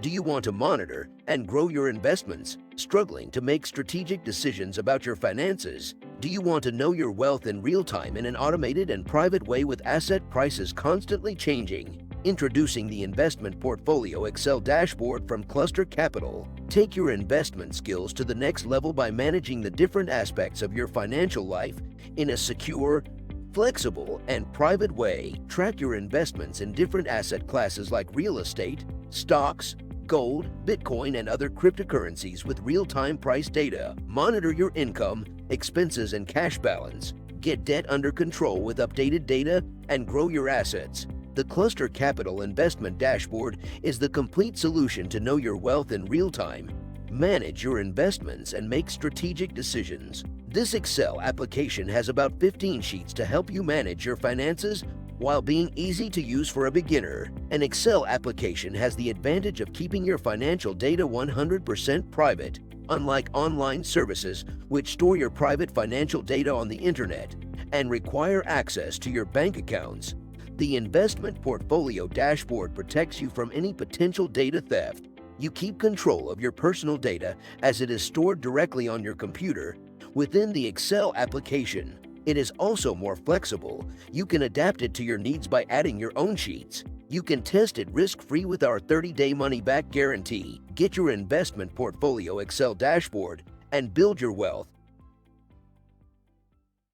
Do you want to monitor and grow your investments? Struggling to make strategic decisions about your finances? Do you want to know your wealth in real time in an automated and private way with asset prices constantly changing? Introducing the Investment Portfolio Excel dashboard from Cluster Capital. Take your investment skills to the next level by managing the different aspects of your financial life in a secure, flexible, and private way. Track your investments in different asset classes like real estate, stocks, gold, Bitcoin, and other cryptocurrencies with real-time price data. Monitor your income, expenses, and cash balance. Get debt under control with updated data and grow your assets. The Cluster Capital Investment Dashboard is the complete solution to know your wealth in real time, manage your investments, and make strategic decisions. This Excel application has about 15 sheets to help you manage your finances while being easy to use for a beginner. An Excel application has the advantage of keeping your financial data 100% private, unlike online services which store your private financial data on the internet and require access to your bank accounts. The Investment Portfolio Dashboard protects you from any potential data theft. You keep control of your personal data as it is stored directly on your computer within the Excel application. It is also more flexible. You can adapt it to your needs by adding your own sheets. You can test it risk-free with our 30-day money-back guarantee. Get your Investment Portfolio Excel dashboard and build your wealth